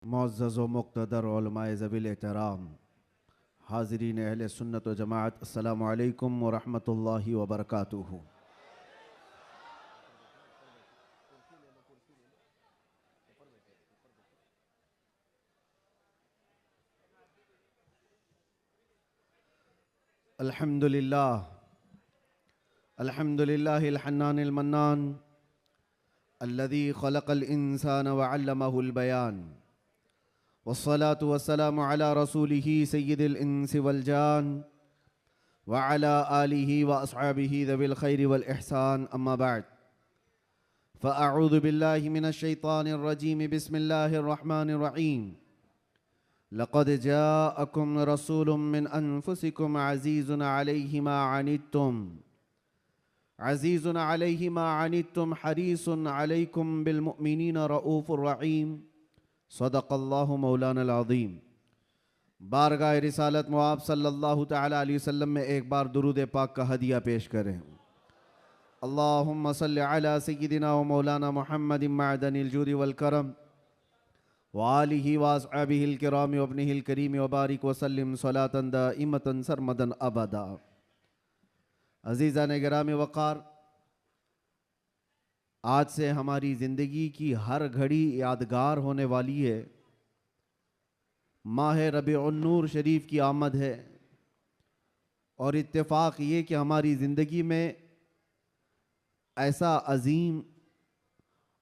मुअज़्ज़ज़ व मुक़्तदर उलमाए ज़वील एहतराम, हाज़रीन अहले सुन्नत व जमाअत, अस्सलामु अलैकुम व रहमतुल्लाहि व बरकातुहू। अल्हम्दुलिल्लाह अल्हम्दुलिल्लाहिल हन्नानिल मन्नान अल्लज़ी ख़लक़ल इंसान व अल्लमहुल बयान वस्सलातु वस्सलामु अला रसूलिही सय्यिदिल इंसि वल जान व अला आलिही व अस्हाबिही ज़विल खैरि वल इहसान, अम्मा बअद। फ़अऊज़ु बिल्लाहि मिनश शैतानिर रजीम, बिस्मिल्लाहिर रहमानिर रहीम। लक़द जाअकुम रसूलुम मिन अनफुसिकुम अज़ीज़ुन अलैहि मा अनित्तुम हरीसुन अलैकुम बिल मुमिनीना रऊफ़ुर रहीम। सदक़ल्लाहु मौलाना अज़ीम। बारगाह रिसालत मुआब सल्लल्लाहु तआला अलैहि वसल्लम में एक बार दुरूद पाक का हदिया पेश करें। अल्लाहुम्मा सल्लि अला सय्यिदिना व मौलाना मुहम्मदिन मअदनिल जूदि वल करम व आलिहि व अस्हाबिहिल किराम व इब्निहिल करीम व बारिक व सल्लिम सलातन दाइमतन सरमदन अबदा। अज़ीज़ान गिरामी वक़ार, आज से हमारी ज़िंदगी की हर घड़ी यादगार होने वाली है। माह रबीउन-नूर शरीफ की आमद है और इत्तेफाक ये कि हमारी ज़िंदगी में ऐसा अजीम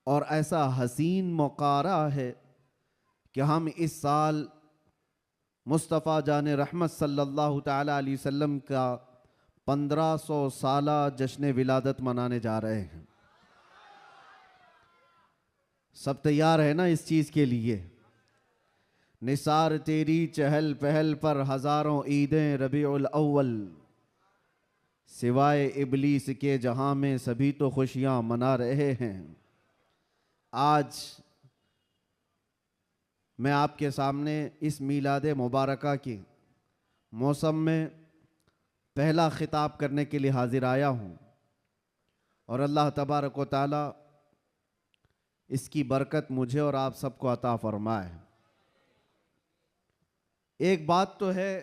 और ऐसा हसीन मौका आ रहा है कि हम इस साल मुस्तफ़ा जान रहमत सल्लल्लाहु तआला अलैहि वसल्लम का 1500 साला जश्न विलादत मनाने जा रहे हैं। सब तैयार है ना इस चीज़ के लिए? निसार तेरी चहल पहल पर हज़ारों ईदें रबीउल अव्वल, सिवाय इबलीस के जहां में सभी तो खुशियां मना रहे हैं। आज मैं आपके सामने इस मीलाद मुबारका के मौसम में पहला खिताब करने के लिए हाजिर आया हूँ और अल्लाह तबारक व तआला इसकी बरकत मुझे और आप सबको अता फरमाए। एक बात तो है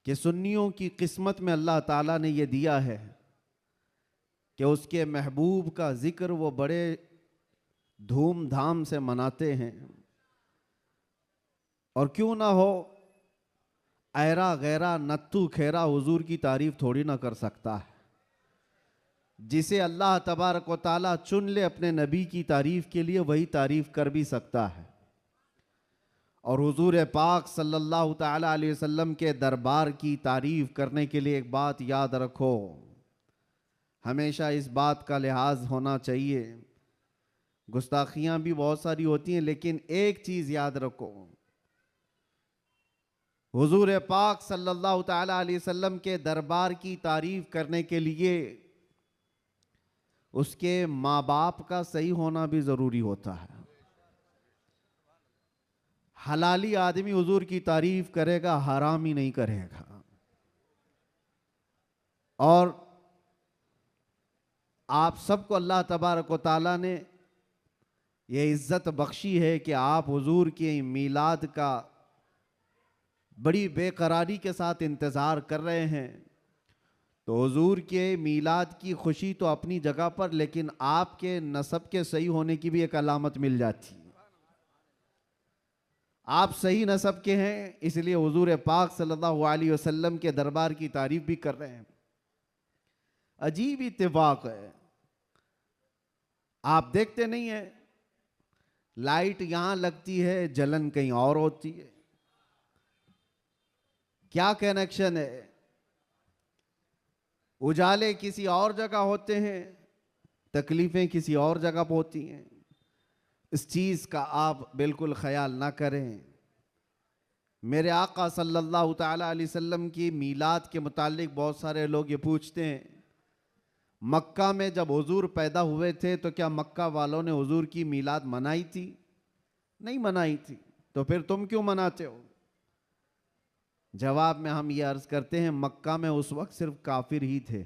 कि सुन्नियों की किस्मत में अल्लाह ताला ने यह दिया है कि उसके महबूब का जिक्र वो बड़े धूमधाम से मनाते हैं। और क्यों ना हो, ऐरा गैरा नत्तू खेरा हुजूर की तारीफ थोड़ी ना कर सकता है। जिसे अल्लाह तबारक व ताला चुन ले अपने नबी की तारीफ के लिए, वही तारीफ कर भी सकता है। और हुजूर पाक सल्लल्लाहु तआला अलैहि वसल्लम के दरबार की तारीफ करने के लिए एक बात याद रखो, हमेशा इस बात का लिहाज होना चाहिए। गुस्ताखियां भी बहुत सारी होती हैं, लेकिन एक चीज याद रखो, हुजूर पाक सल्लल्लाहु तआला अलैहि वसल्लम के दरबार की तारीफ करने के लिए उसके माँ बाप का सही होना भी जरूरी होता है। हलाली आदमी हुजूर की तारीफ करेगा, हरामी नहीं करेगा। और आप सबको अल्लाह तबारक व तआला ने ये इज्जत बख्शी है कि आप हुजूर के मीलाद का बड़ी बेकरारी के साथ इंतज़ार कर रहे हैं। तो हुजूर के मीलाद की खुशी तो अपनी जगह पर, लेकिन आपके नसब के सही होने की भी एक अलामत मिल जाती है। आप सही नसब के हैं, इसलिए हुजूर पाक सल्लल्लाहु अलैहि वसल्लम के दरबार की तारीफ भी कर रहे हैं। अजीब इत्तेफाक है, आप देखते नहीं है, लाइट यहां लगती है, जलन कहीं और होती है। क्या कनेक्शन है? उजाले किसी और जगह होते हैं, तकलीफें किसी और जगह पर होती हैं। इस चीज का आप बिल्कुल ख्याल ना करें। मेरे आका सल्लल्लाहु तआला अलैहि वसल्लम की मीलाद के मुतालिक बहुत सारे लोग ये पूछते हैं, मक्का में जब हुजूर पैदा हुए थे तो क्या मक्का वालों ने हुजूर की मीलाद मनाई थी? नहीं मनाई थी, तो फिर तुम क्यों मनाते हो? जवाब में हम ये अर्ज करते हैं, मक्का में उस वक्त सिर्फ काफिर ही थे,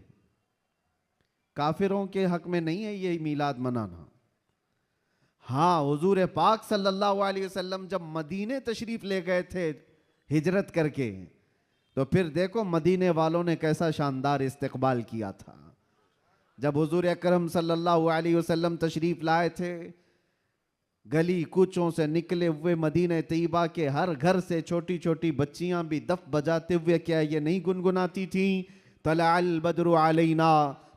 काफिरों के हक में नहीं है ये मीलाद मनाना। हाँ, हुजूर पाक सल्लल्लाहु अलैहि वसल्लम जब मदीने तशरीफ ले गए थे हिजरत करके, तो फिर देखो मदीने वालों ने कैसा शानदार इस्तकबाल किया था। जब हुजूर अकरम सल्लल्लाहु अलैहि वसल्लम तशरीफ लाए थे, गली कूचों से निकले हुए मदीने तैयबा के हर घर से छोटी छोटी बच्चियां भी दफ बजाते हुए क्या ये नहीं गुनगुनाती थी, तलअल बद्रु अलैना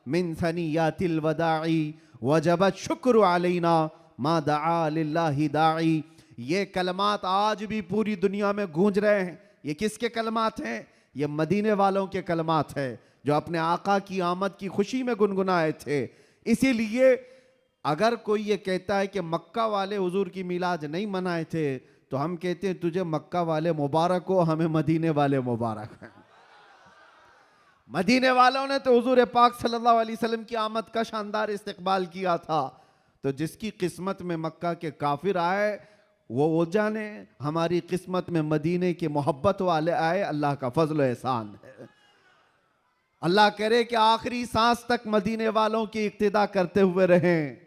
मिन सनियातिल वदाई वजबत शुक्र अलैना मा दआ लिल्लाहि दाई। ये कलमात आज भी पूरी दुनिया में गूंज रहे हैं। ये किसके कलमात हैं? ये मदीने वालों के कलमात हैं जो अपने आका की आमद की खुशी में गुनगुनाए थे। इसीलिए अगर कोई ये कहता है कि मक्का वाले हुजूर की मिलाद नहीं मनाए थे, तो हम कहते हैं तुझे मक्का वाले मुबारक हो, हमें मदीने वाले मुबारक हैं। मदीने वालों ने तो हुजूर पाक सल्लल्लाहु अलैहि वसल्लम की आमद का शानदार इस्तकबाल किया था। तो जिसकी किस्मत में मक्का के काफिर आए वो जाने, हमारी किस्मत में मदीने के मोहब्बत वाले आए, अल्लाह का फजल एहसान है। अल्लाह करे कि आखिरी सांस तक मदीने वालों की इक्तिदा करते हुए रहें।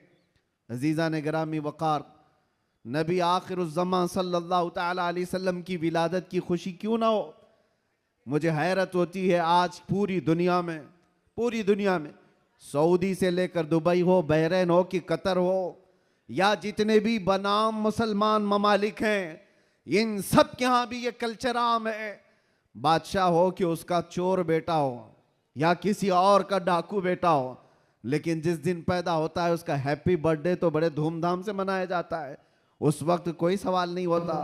अजीज़ा ने गिरामी वक़ार, नबी आखिरुज़्ज़मान सल्लल्लाहु तआला अलैहि वसल्लम की विलादत की खुशी क्यों ना हो। मुझे हैरत होती है आज पूरी दुनिया में सऊदी से लेकर दुबई हो, बहरीन हो कि कतर हो, या जितने भी बनाम मुसलमान ममालिक हैं, इन सब के यहाँ भी ये कल्चर आम है। बादशाह हो कि उसका चोर बेटा हो या किसी और का डाकू बेटा हो, लेकिन जिस दिन पैदा होता है उसका हैप्पी बर्थडे तो बड़े धूमधाम से मनाया जाता है। उस वक्त कोई सवाल नहीं होता,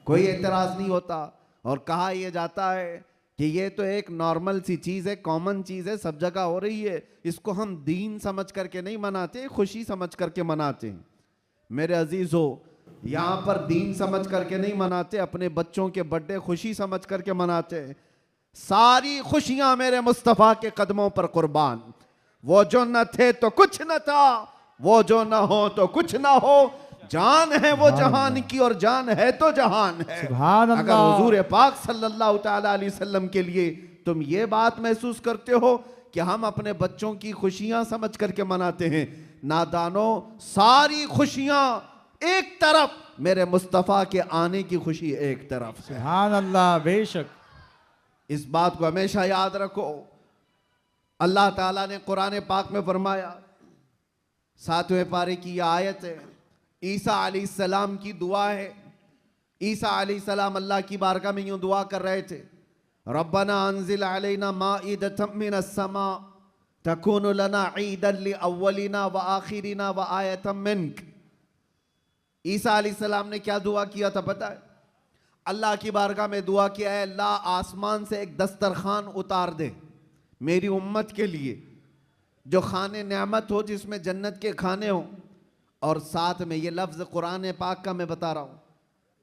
कोई एतराज़ नहीं होता, और कहा यह जाता है कि ये तो एक नॉर्मल सी चीज़ है, कॉमन चीज़ है, सब जगह हो रही है, इसको हम दीन समझ करके नहीं मनाते, खुशी समझ करके मनाते हैं। मेरे अजीज़ों, यहाँ पर दीन समझ करके नहीं मनाते, अपने बच्चों के बर्थडे खुशी समझ करके मनाते हैं। सारी खुशियाँ मेरे मुस्तफ़ा के कदमों पर कुर्बान। वो जो न थे तो कुछ न था, वो जो न हो तो कुछ न हो, जान है वो जहान की और जान है तो जहान है। अगर हुजूर पाक सल्लल्लाहु तआला अलैहि वसल्लम के लिए तुम ये बात महसूस करते हो कि हम अपने बच्चों की खुशियां समझ करके मनाते हैं, नादानो, सारी खुशियां एक तरफ, मेरे मुस्तफ़ा के आने की खुशी एक तरफ। सुभान अल्लाह, बेशक। इस बात को हमेशा याद रखो। अल्लाह ताला ने कुरान पाक में फरमाया, 7वें पारे की यह आयत है, ईसा अलैहिस्सलाम की दुआ है। ईसा अलैहिस्सलाम अल्लाह की बारगाह में यूं दुआ कर रहे थे, रब्बना अंजिल अलैना माइदतम मिनस समा तकूनु लना ईदन लिअव्वलिना व आखिरिना व आयतम मिनक। ईसा अलैहिस्सलाम ने क्या दुआ किया था पता है? अल्लाह की बारगाह में दुआ किया है, अल्लाह आसमान से एक दस्तरखान उतार दे मेरी उम्मत के लिए, जो खाने नेमत हो, जिसमें जन्नत के खाने हो। और साथ में ये लफ्ज़ कुरान पाक का मैं बता रहा हूँ।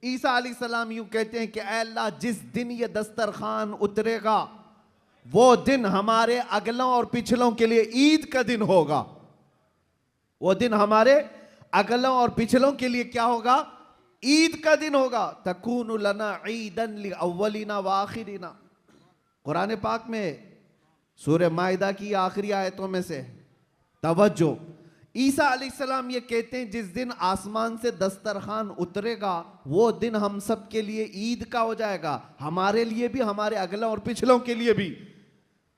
ईसा अलैहिस्सलाम यूँ कहते हैं कि ऐ अल्लाह, जिस दिन ये दस्तरखान उतरेगा वो दिन हमारे अगलों और पिछलों के लिए ईद का दिन होगा। वो दिन हमारे अगलों और पिछलों के लिए क्या होगा? ईद का दिन होगा। तकूनु लना ईदन लिअव्वलिना व आखिरिना। कुरान पाक में सूरह माइदा की आखिरी आयतों में से तवज्जो, ईसा अलैहिस्सलाम ये कहते हैं जिस दिन आसमान से दस्तरखान उतरेगा वो दिन हम सब के लिए ईद का हो जाएगा, हमारे लिए भी, हमारे अगलों और पिछलों के लिए भी।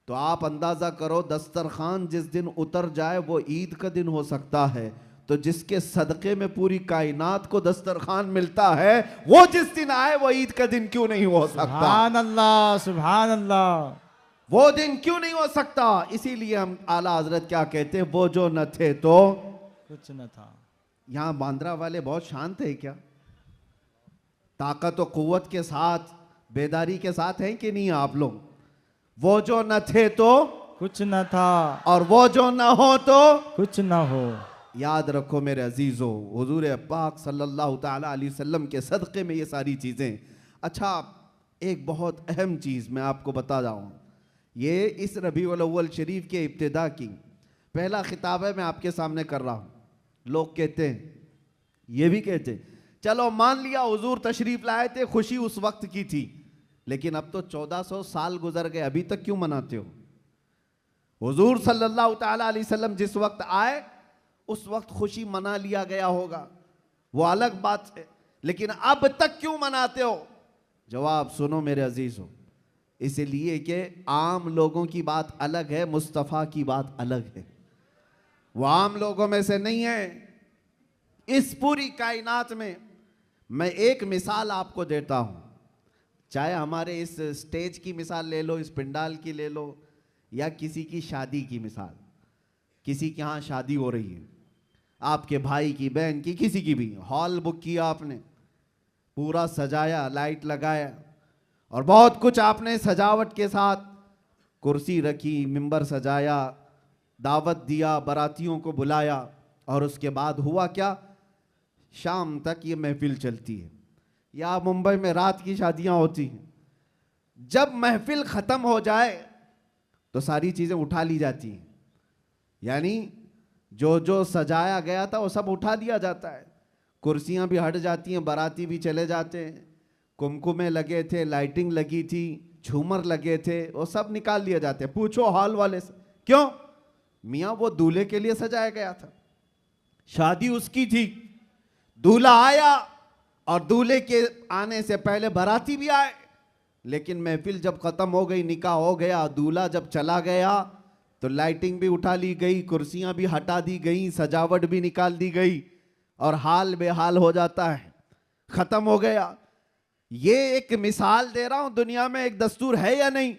तो आप अंदाजा करो, दस्तरखान जिस दिन उतर जाए वो ईद का दिन हो सकता है, तो जिसके सदक़े में पूरी कायनात को दस्तरखान मिलता है, वो जिस दिन आए वो ईद का दिन क्यों नहीं हो सकता? सुभान अल्लाह, सुभान अल्लाह। वो दिन क्यों नहीं हो सकता? इसीलिए हम आला हजरत क्या कहते हैं, वो जो न थे तो कुछ न था। यहां बांद्रा वाले बहुत शांत है क्या? ताकत और कुव्वत के साथ, बेदारी के साथ हैं कि नहीं आप लोग? वो जो न थे तो कुछ न था, और वो जो न हो तो कुछ न हो। याद रखो मेरे अजीजों, हुजूर पाक सल्लल्लाहु तआला अलैहि वसल्लम के सदक़े में ये सारी चीज़ें। अच्छा, एक बहुत अहम चीज़ मैं आपको बता जाऊँ, ये इस रबीउल अव्वल शरीफ के इब्तिदा की पहला खिताब है, मैं आपके सामने कर रहा हूँ। लोग कहते हैं, ये भी कहते हैं, चलो मान लिया हुजूर तशरीफ लाए थे, खुशी उस वक्त की थी, लेकिन अब तो 1400 साल गुजर गए, अभी तक क्यों मनाते हो? हुजूर सल्लल्लाहु तआला अलैहि वसल्लम जिस वक्त आए उस वक्त खुशी मना लिया गया होगा, वो अलग बात है, लेकिन अब तक क्यों मनाते हो? जवाब सुनो मेरे अजीज हो, इसलिए कि आम लोगों की बात अलग है, मुस्तफ़ा की बात अलग है। वो आम लोगों में से नहीं है। इस पूरी कायनात में मैं एक मिसाल आपको देता हूं, चाहे हमारे इस स्टेज की मिसाल ले लो, इस पंडाल की ले लो, या किसी की शादी की मिसाल। किसी के यहाँ शादी हो रही है, आपके भाई की, बहन की, किसी की भी, हॉल बुक किया आपने, पूरा सजाया, लाइट लगाया और बहुत कुछ आपने सजावट के साथ, कुर्सी रखी, मिंबर सजाया, दावत दिया, बारातियों को बुलाया, और उसके बाद हुआ क्या? शाम तक ये महफिल चलती है। या मुंबई में रात की शादियां होती हैं। जब महफिल खत्म हो जाए तो सारी चीजें उठा ली जाती हैं, यानी जो जो सजाया गया था वो सब उठा दिया जाता है। कुर्सियां भी हट जाती हैं, बाराती भी चले जाते हैं, कुमकुमे लगे थे, लाइटिंग लगी थी, झूमर लगे थे, वो सब निकाल दिए जाते हैं। पूछो हॉल वाले से, क्यों? मियाँ वो दूल्हे के लिए सजाया गया था, शादी उसकी थी, दूल्हा आया और दूल्हे के आने से पहले बाराती भी आए, लेकिन महफिल जब खत्म हो गई, निकाह हो गया, दूल्हा जब चला गया तो लाइटिंग भी उठा ली गई, कुर्सियां भी हटा दी गई, सजावट भी निकाल दी गई, और हाल बेहाल हो जाता है, खत्म हो गया। ये एक मिसाल दे रहा हूं, दुनिया में एक दस्तूर है या नहीं,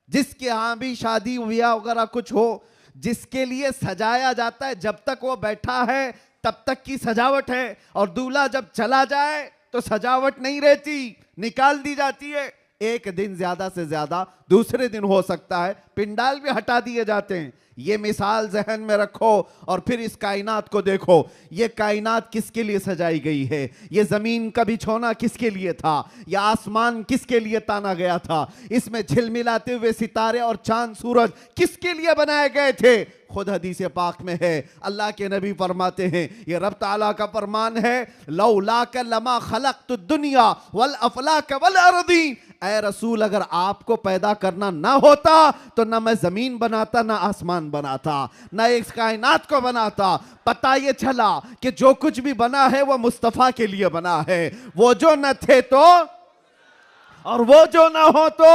जिसके यहां भी शादी ब्याह वगैरह कुछ हो, जिसके लिए सजाया जाता है, जब तक वो बैठा है तब तक की सजावट है, और दूल्हा जब चला जाए तो सजावट नहीं रहती, निकाल दी जाती है। एक दिन ज्यादा से ज्यादा दूसरे दिन हो सकता है, पिंडाल भी हटा दिए जाते हैं। ये मिसाल जहन में रखो और फिर इस कायनात को देखो। ये कायनात किसके लिए सजाई गई है? ये जमीन का बिछोना किसके लिए था? यह आसमान किसके लिए ताना गया था? इसमें झिलमिलाते हुए सितारे और चांद सूरज किसके लिए बनाए गए थे? खुद हदीस पाक में है, अल्लाह के नबी फरमाते हैं, ये रब ताला का फरमान है, लौलाक लमा खलक़तु दुनिया वल अफलाक वल अर्दी। ऐ रसूल, अगर आपको पैदा करना ना होता तो ना मैं जमीन बनाता, ना आसमान बनाता, ना इस कायनात को बनाता। पता ये चला कि जो कुछ भी बना है वो मुस्तफ़ा के लिए बना है। वो जो न थे तो, और वो जो ना हो तो,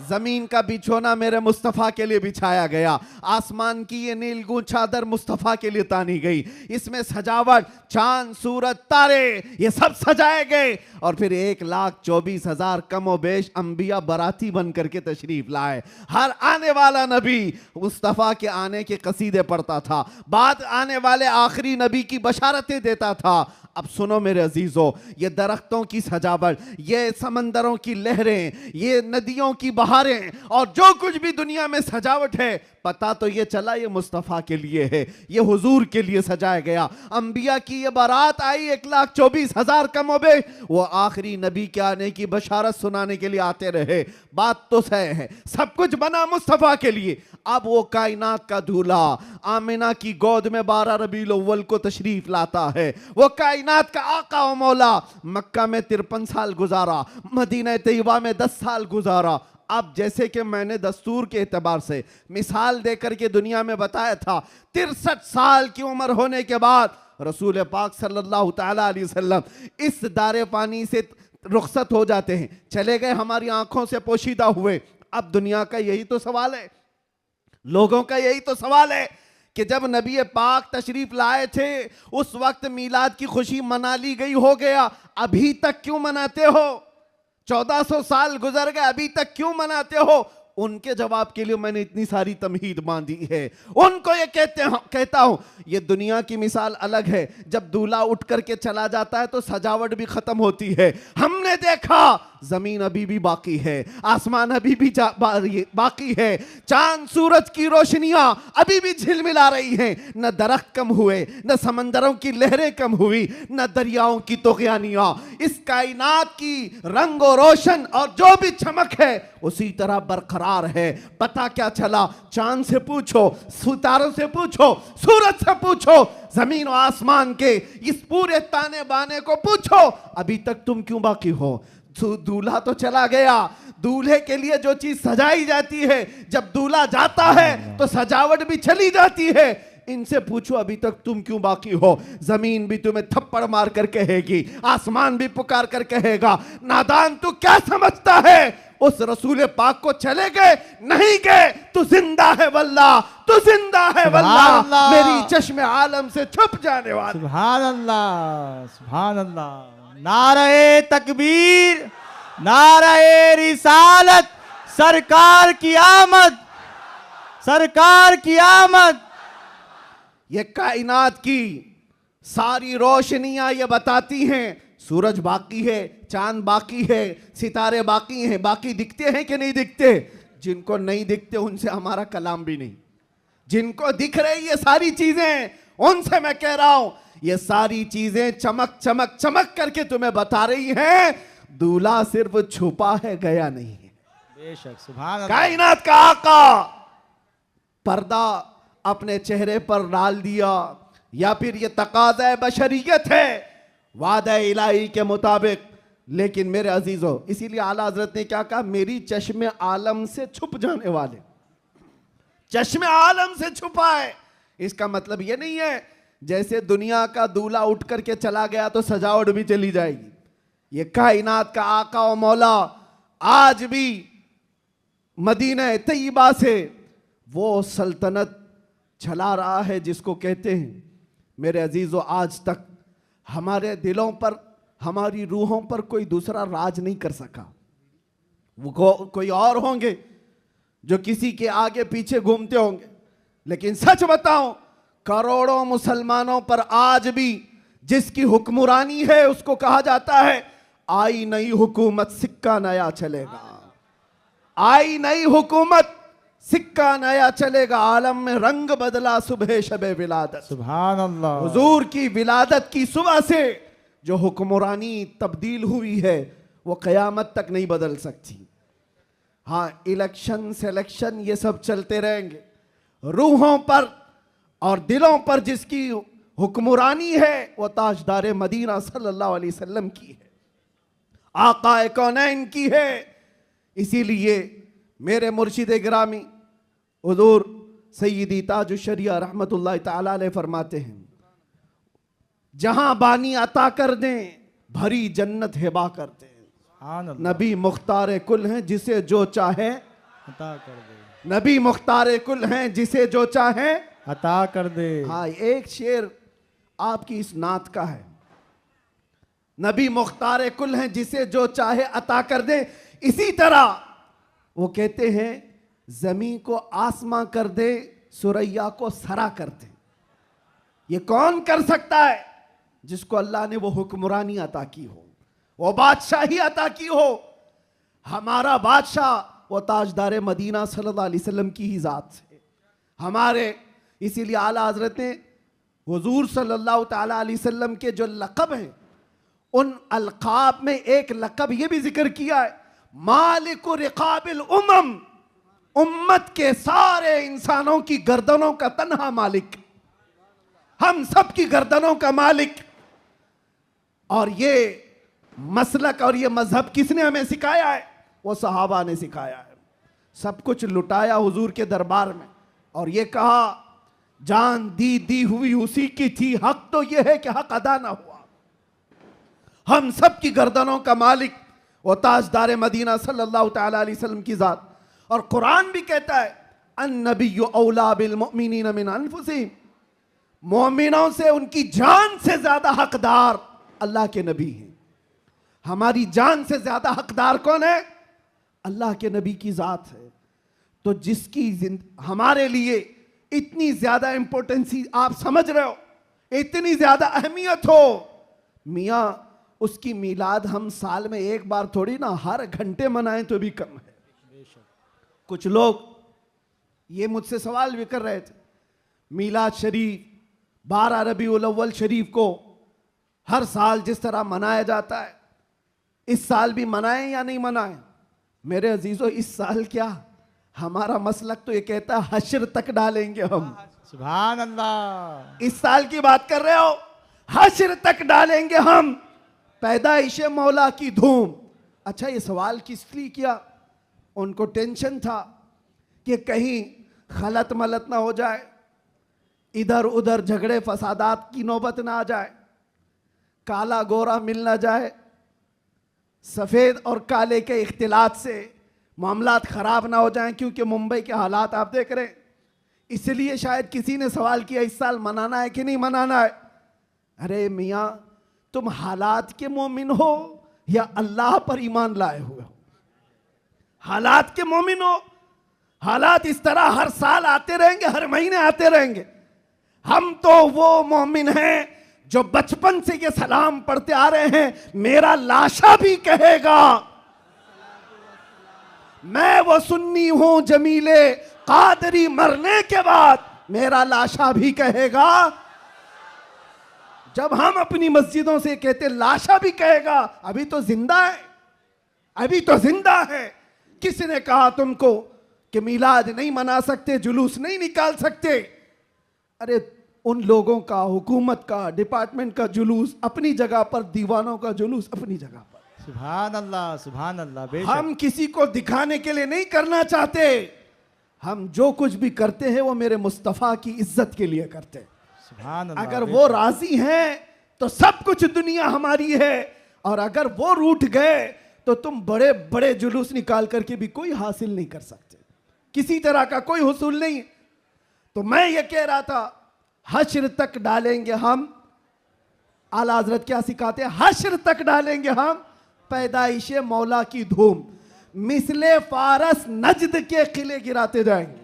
जमीन का बिछोना मेरे मुस्तफ़ा के लिए बिछाया गया, आसमान की ये नीलगूं चादर मुस्तफ़ा के लिए तानी गई, इसमें सजावट, चांद सूरज तारे, ये सब सजाए गए, और फिर 1,24,000 कम बेश अंबिया बराती बन करके तशरीफ लाए। हर आने वाला नबी मुस्तफ़ा के आने के कसीदे पढ़ता था, बाद आने वाले आखिरी नबी की बशारतें देता था। अब सुनो मेरे अजीजों, ये दरख्तों की सजावट, ये समंदरों की लहरें, ये नदियों की बहारें, और जो कुछ भी दुनिया में सजावट है, पता तो ये चला ये मुस्तफ़ा के लिए है, ये हुजूर के लिए सजाया गया। अंबिया की ये बारात आई 1,24,000 कमोबे, वो आखिरी नबी के आने की बशारत सुनाने के लिए आते रहे। बात तो सही है, सब कुछ बना मुस्तफ़ा के लिए। अब वो कायनात का दूल्हा आमिना की गोद में 12 रबीउल अव्वल को तशरीफ लाता है। वो कायनात का आका व मौला मक्का में 53 साल गुजारा, मदीना तैयबा में 10 साल गुजारा। अब जैसे कि मैंने दस्तूर के एतबार से मिसाल देकर के दुनिया में बताया था, 63 साल की उम्र होने के बाद रसूल पाक सल्लल्लाहु तआला अलैहि वसल्लम इस दारे पानी से रुखसत हो जाते हैं, चले गए, हमारी आंखों से पोशीदा हुए। अब दुनिया का यही तो सवाल है, लोगों का यही तो सवाल है कि जब नबी पाक तशरीफ लाए थे उस वक्त मीलाद की खुशी मना ली गई, हो गया, अभी तक क्यों मनाते हो? 1400 साल गुजर गए, अभी तक क्यों मनाते हो? उनके जवाब के लिए मैंने इतनी सारी तमहीद बांधी है। उनको ये कहता हूं, ये दुनिया की मिसाल अलग है। जब दूल्हा उठ करके चला जाता है तो सजावट भी खत्म होती है। हमने देखा जमीन अभी भी बाकी है, आसमान अभी भी बाकी है, चांद सूरज की रोशनियां अभी भी झिलमिला रही हैं। न दरख्त कम हुए, न समंदरों की लहरें कम हुई, न दरियाओं की तुग़यानियां। इस कायनात की रंग और रोशन और जो भी चमक है उसी तरह बरकरार है। पता क्या चला? चांद से पूछो, सितारों से पूछो, सूरज से पूछो, जमीन और आसमान के इस पूरे ताने बाने को पूछो, अभी तक तुम क्यों बाकी हो? दूल्हा तो चला गया, दूल्हे के लिए जो चीज सजाई जाती है, जब दूल्हा जाता है तो सजावट भी चली जाती है। इनसे पूछो अभी तक तुम क्यों बाकी हो। जमीन भी तुम्हें थप्पड़ मार कर कहेगी, आसमान भी पुकार कर कहेगा, नादान तू क्या समझता है। उस रसूल पाक को चले गए नहीं गए, तू जिंदा है वल्लाह, तू जिंदा है वल्लाह, मेरी चश्मे आलम से छुप जाने वाला। सुभान अल्लाह, सुभान अल्लाह। नारे तकबीर, नारे रिसालत, सरकार की आमद, सरकार की आमद। ये कायनात की सारी रोशनियां ये बताती हैं सूरज बाकी है, चांद बाकी है, सितारे बाकी हैं। बाकी दिखते हैं कि नहीं दिखते? जिनको नहीं दिखते उनसे हमारा कलाम भी नहीं। जिनको दिख रही ये सारी चीजें, उनसे मैं कह रहा हूं ये सारी चीजें चमक चमक चमक करके तुम्हें बता रही हैं दूल्हा सिर्फ छुपा है, गया नहीं है। बेशक, सुभान अल्लाह। कायनात का आका पर्दा अपने चेहरे पर डाल दिया, या फिर ये तकाज़ा बशरियत है वादा इलाही के मुताबिक। लेकिन मेरे अजीजों, इसीलिए आला हजरत ने क्या कहा, मेरी चश्मे आलम से छुप जाने वाले, चश्मे आलम से छुपा है। इसका मतलब ये नहीं है जैसे दुनिया का दूल्हा उठ करके चला गया तो सजावट भी चली जाएगी। ये कायनात का आका और मौला आज भी मदीना तैयबा से वो सल्तनत चला रहा है जिसको कहते हैं। मेरे अजीजों, आज तक हमारे दिलों पर, हमारी रूहों पर कोई दूसरा राज नहीं कर सका। वो कोई और होंगे जो किसी के आगे पीछे घूमते होंगे, लेकिन सच बताऊं करोड़ों मुसलमानों पर आज भी जिसकी हुक्मरानी है उसको कहा जाता है आई नई हुकूमत सिक्का नया चलेगा, आई नई हुकूमत सिक्का नया चलेगा। आलम में रंग बदला सुबह शबे विलादत, सुभान अल्लाह। हुजूर की विलादत की सुबह से जो हुक्मरानी तब्दील हुई है वो क़यामत तक नहीं बदल सकती। हाँ, इलेक्शन सिलेक्शन ये सब चलते रहेंगे, रूहों पर और दिलों पर जिसकी हुक्मरानी है वो ताजदार मदीना सल्लल्लाहु अलैहि वसल्लम की है, आकाए कौनैन की है। इसीलिए मेरे मुर्शिद गिरामी हुजूर सय्यदी ताजुश शरिया रहमतुल्लाह तआला अलैह फरमाते हैं, जहां बानी अता कर दें भरी जन्नत हिबा कर दें। सुभान अल्लाह। नबी मुख्तार कुल हैं जिसे जो चाहे अता कर दे, नबी मुख्तार कुल हैं जिसे जो चाहे अता कर दे। हाँ, एक शेर आपकी इस नात का है, नबी मुख्तार कुल हैं जिसे जो चाहे अता कर दे। इसी तरह वो कहते हैं जमीन को आसमां कर दे, सुरैया को सरा कर दे। ये कौन कर सकता है? जिसको अल्लाह ने वो हुक्मरानी अता की हो, वो बादशाही अता की हो। हमारा बादशाह वो ताजदार मदीना सल्लल्लाहु अलैहि वसल्लम की ही जात है हमारे। इसीलिए आला हजरत ने हुजूर सल्लल्लाहु ताला अलैहि वसल्लम के जो लक़ब हैं उन अलक़ाब में एक लक़ब ये भी जिक्र किया है, मालिक रिक़ाबिल उम्म, उम्मत के सारे इंसानों की गर्दनों का तन्हा मालिक, हम सब की गर्दनों का मालिक। और ये मसलक और ये मजहब किसने हमें सिखाया है? वो सहाबा ने सिखाया है। सब कुछ लुटाया हुजूर के दरबार में और ये कहा जान दी हुई उसी की थी, हक तो ये है कि हक अदा ना हुआ। हम सब की गर्दनों का मालिक वो ताजदार मदीना सल्लल्लाहु ताला अलैहि वसल्लम की जात। और कुरान भी कहता है अन्नबिय्यु औला बिल मुमिनीन मिन अनफुसिहिम, मोमिनों से उनकी जान से ज्यादा हकदार अल्लाह के नबी हैं। हमारी जान से ज्यादा हकदार कौन है? अल्लाह के नबी की जात है। तो जिसकी हमारे लिए इतनी ज्यादा इंपॉर्टेंसी आप समझ रहे हो, इतनी ज्यादा अहमियत हो, मियाँ उसकी मिलाद हम साल में एक बार थोड़ी ना हर घंटे मनाएं तो भी कम है। कुछ लोग ये मुझसे सवाल भी कर रहे थे, मिलाद शरीफ 12 रबीउल अव्वल शरीफ को हर साल जिस तरह मनाया जाता है इस साल भी मनाएं या नहीं मनाएं? मेरे अजीजों, इस साल क्या, हमारा मसलक तो ये कहता है हश्र तक डालेंगे हम। सुभान अल्लाह। इस साल की बात कर रहे हो, हश्र तक डालेंगे हम, पैदाइश मौला की धूम। अच्छा, ये सवाल किस लिए किया? उनको टेंशन था कि कहीं खलत मलत ना हो जाए, इधर उधर झगड़े फसादात की नौबत ना आ जाए, काला गोरा मिल ना जाए, सफेद और काले के इख्तिलात से मामलात खराब ना हो जाएं, क्योंकि मुंबई के हालात आप देख रहे हैं। इसलिए शायद किसी ने सवाल किया इस साल मनाना है कि नहीं मनाना है। अरे मियां, तुम हालात के मोमिन हो या अल्लाह पर ईमान लाए हुए हो? हालात के मोमिन हो। हालात इस तरह हर साल आते रहेंगे, हर महीने आते रहेंगे। हम तो वो मोमिन हैं जो बचपन से ये सलाम पढ़ते आ रहे हैं, मेरा लाशा भी कहेगा मैं वो सुन्नी हूं जमीले कादरी, मरने के बाद मेरा लाशा भी कहेगा। जब हम अपनी मस्जिदों से कहते लाशा भी कहेगा, अभी तो जिंदा है, अभी तो जिंदा है। किसने कहा तुमको कि मिलाद नहीं मना सकते, जुलूस नहीं निकाल सकते? अरे उन लोगों का, हुकूमत का, डिपार्टमेंट का जुलूस अपनी जगह पर, दीवानों का जुलूस अपनी जगह पर। सुभान अल्लाह, सुभान अल्लाह। हम किसी को दिखाने के लिए नहीं करना चाहते। हम जो कुछ भी करते हैं वो मेरे मुस्तफ़ा की इज्जत के लिए करते हैं। सुभान अल्लाह। अगर वो राजी हैं तो सब कुछ दुनिया हमारी है, और अगर वो रूठ गए तो तुम बड़े बड़े जुलूस निकाल करके भी कोई हासिल नहीं कर सकते, किसी तरह का कोई हुसूल नहीं। तो मैं ये कह रहा था, हश्र तक डालेंगे हम, आला हजरत क्या सिखाते हैं, हश्र तक डालेंगे हम पैदाइशे मौला की धूम, मिसले फारस नजद के किले गिराते जाएंगे।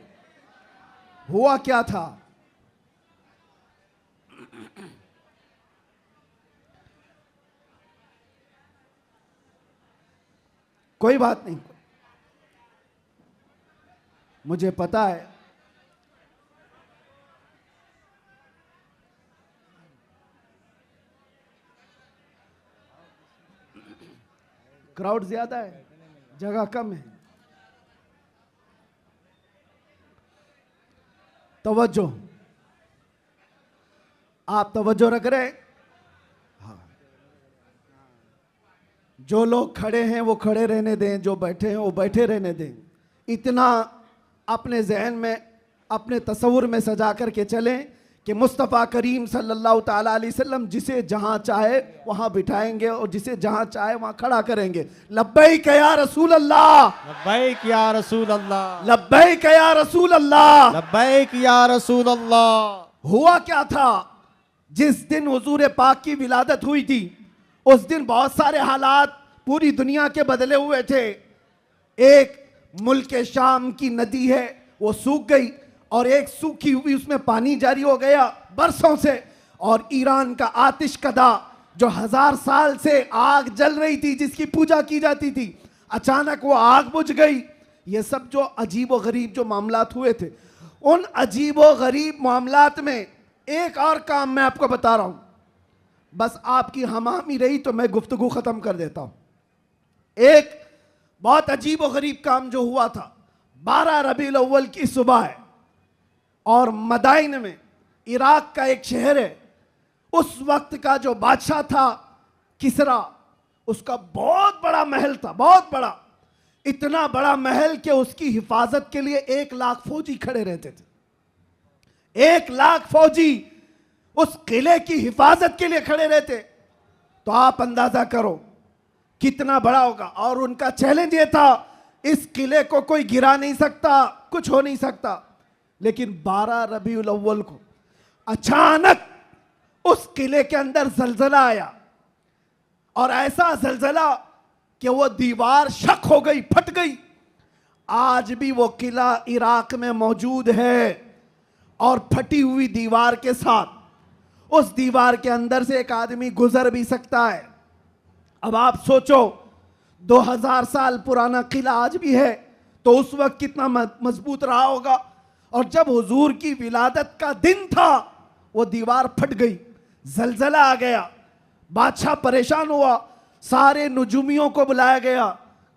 हुआ क्या था, कोई बात नहीं, मुझे पता है क्राउड ज्यादा है, जगह कम है। तवज्जो, आप तवज्जो रख रहे हैं? हाँ। जो लोग खड़े हैं वो खड़े रहने दें, जो बैठे हैं वो बैठे रहने दें। इतना अपने जहन में, अपने तसव्वुर में सजा करके चलें कि मुस्तफ़ा करीम सल्लल्लाहु ताला अलैहि वसल्लम जिसे जहां चाहे वहां बिठाएंगे और जिसे जहां चाहे वहां खड़ा करेंगे। लब्बैक या रसूल अल्लाह, लब्बैक या रसूल अल्लाह, लब्बैक या रसूल अल्लाह, लब्बैक या रसूल अल्लाह। हुआ क्या था, जिस दिन हुजूर पाक की विलादत हुई थी उस दिन बहुत सारे हालात पूरी दुनिया के बदले हुए थे। एक मुल्क शाम की नदी है वो सूख गई, और एक सूखी हुई उसमें पानी जारी हो गया बरसों से। और ईरान का आतिश कदा जो 1000 साल से आग जल रही थी, जिसकी पूजा की जाती थी, अचानक वो आग बुझ गई। ये सब जो अजीब व गरीब जो मामलात हुए थे, उन अजीब व गरीब मामलात में एक और काम मैं आपको बता रहा हूं, बस आपकी हमामी रही तो मैं गुफ्तगू खत्म कर देता हूं। एक बहुत अजीब व गरीब काम जो हुआ था, 12 रबीउल अव्वल की सुबह है, और मदाइन में, इराक का एक शहर है, उस वक्त का जो बादशाह था किसरा, उसका बहुत बड़ा महल था, बहुत बड़ा, इतना बड़ा महल कि उसकी हिफाजत के लिए 1 लाख फौजी खड़े रहते थे। 1 लाख फौजी उस किले की हिफाजत के लिए खड़े रहते। तो आप अंदाजा करो कितना बड़ा होगा। और उनका चैलेंज ये था, इस किले को कोई गिरा नहीं सकता, कुछ हो नहीं सकता। लेकिन 12 रबीउल अव्वल को अचानक उस किले के अंदर जलजला आया, और ऐसा जलजला कि वो दीवार शक हो गई, फट गई। आज भी वो किला इराक में मौजूद है, और फटी हुई दीवार के साथ उस दीवार के अंदर से एक आदमी गुजर भी सकता है। अब आप सोचो, 2000 साल पुराना किला आज भी है, तो उस वक्त कितना मजबूत रहा होगा। और जब हुजूर की विलादत का दिन था, वो दीवार फट गई, जलजला आ गया, बादशाह परेशान हुआ, सारे नुजुमियों को बुलाया गया,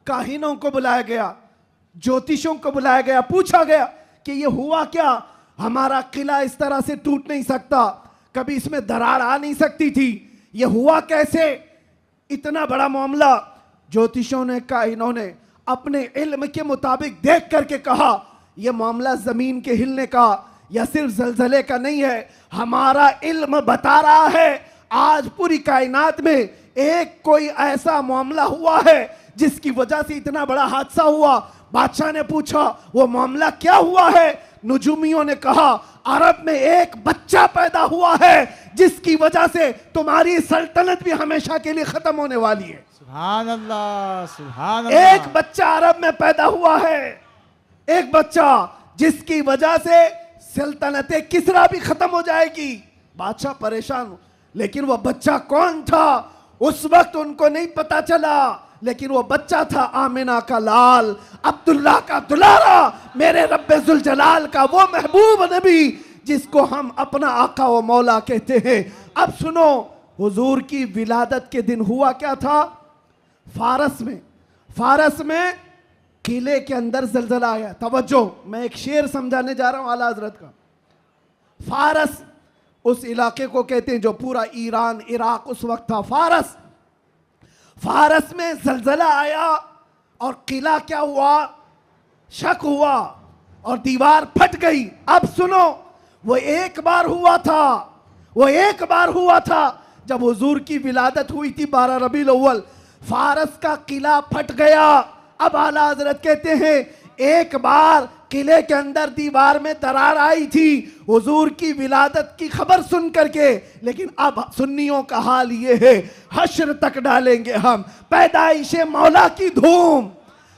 काहिनों को बुलाया गया, ज्योतिषों को बुलाया गया, पूछा गया कि ये हुआ क्या, हमारा किला इस तरह से टूट नहीं सकता, कभी इसमें दरार आ नहीं सकती थी, ये हुआ कैसे, इतना बड़ा मामला। ज्योतिषों ने, काहिनों ने अपने इल्म के मुताबिक देख करके कहा, यह मामला जमीन के हिलने का, या सिर्फ जलजले का नहीं है, हमारा इल्म बता रहा है आज पूरी कायनात में एक कोई ऐसा मामला हुआ है जिसकी वजह से इतना बड़ा हादसा हुआ। बादशाह ने पूछा वो मामला क्या हुआ है? नुजुमियों ने कहा अरब में एक बच्चा पैदा हुआ है जिसकी वजह से तुम्हारी सल्तनत भी हमेशा के लिए खत्म होने वाली है। सुभान अल्लाह, सुभान अल्लाह। एक बच्चा अरब में पैदा हुआ है, एक बच्चा जिसकी वजह से सल्तनत किसरा भी खत्म हो जाएगी। बादशाह परेशान, लेकिन वो बच्चा कौन था उस वक्त उनको नहीं पता चला, लेकिन वो बच्चा था आमिना का लाल, अब्दुल्ला का दुलारा, मेरे रब्बे जुल जलाल का वो महबूब नबी जिसको हम अपना आका व मौला कहते हैं। अब सुनो, हुजूर की विलादत के दिन हुआ क्या था? फारस में किले के अंदर जलजला आया। तवज्जो, मैं एक शेर समझाने जा रहा हूं आला हजरत का। फारस उस इलाके को कहते हैं जो पूरा ईरान इराक उस वक्त था। फारस में जलजला आया और किला क्या हुआ? शक हुआ और दीवार फट गई। अब सुनो, वो एक बार हुआ था जब हुजूर की विलादत हुई थी 12 रबीउल अव्वल। फारस का किला फट गया। अब आला हजरत कहते हैं एक बार किले के अंदर दीवार में दरार आई थी हुजूर की विलादत की खबर सुन करके, लेकिन अब सुन्नियों का हाल ये है, हश्र तक डालेंगे हम पैदाइश मौला की धूम,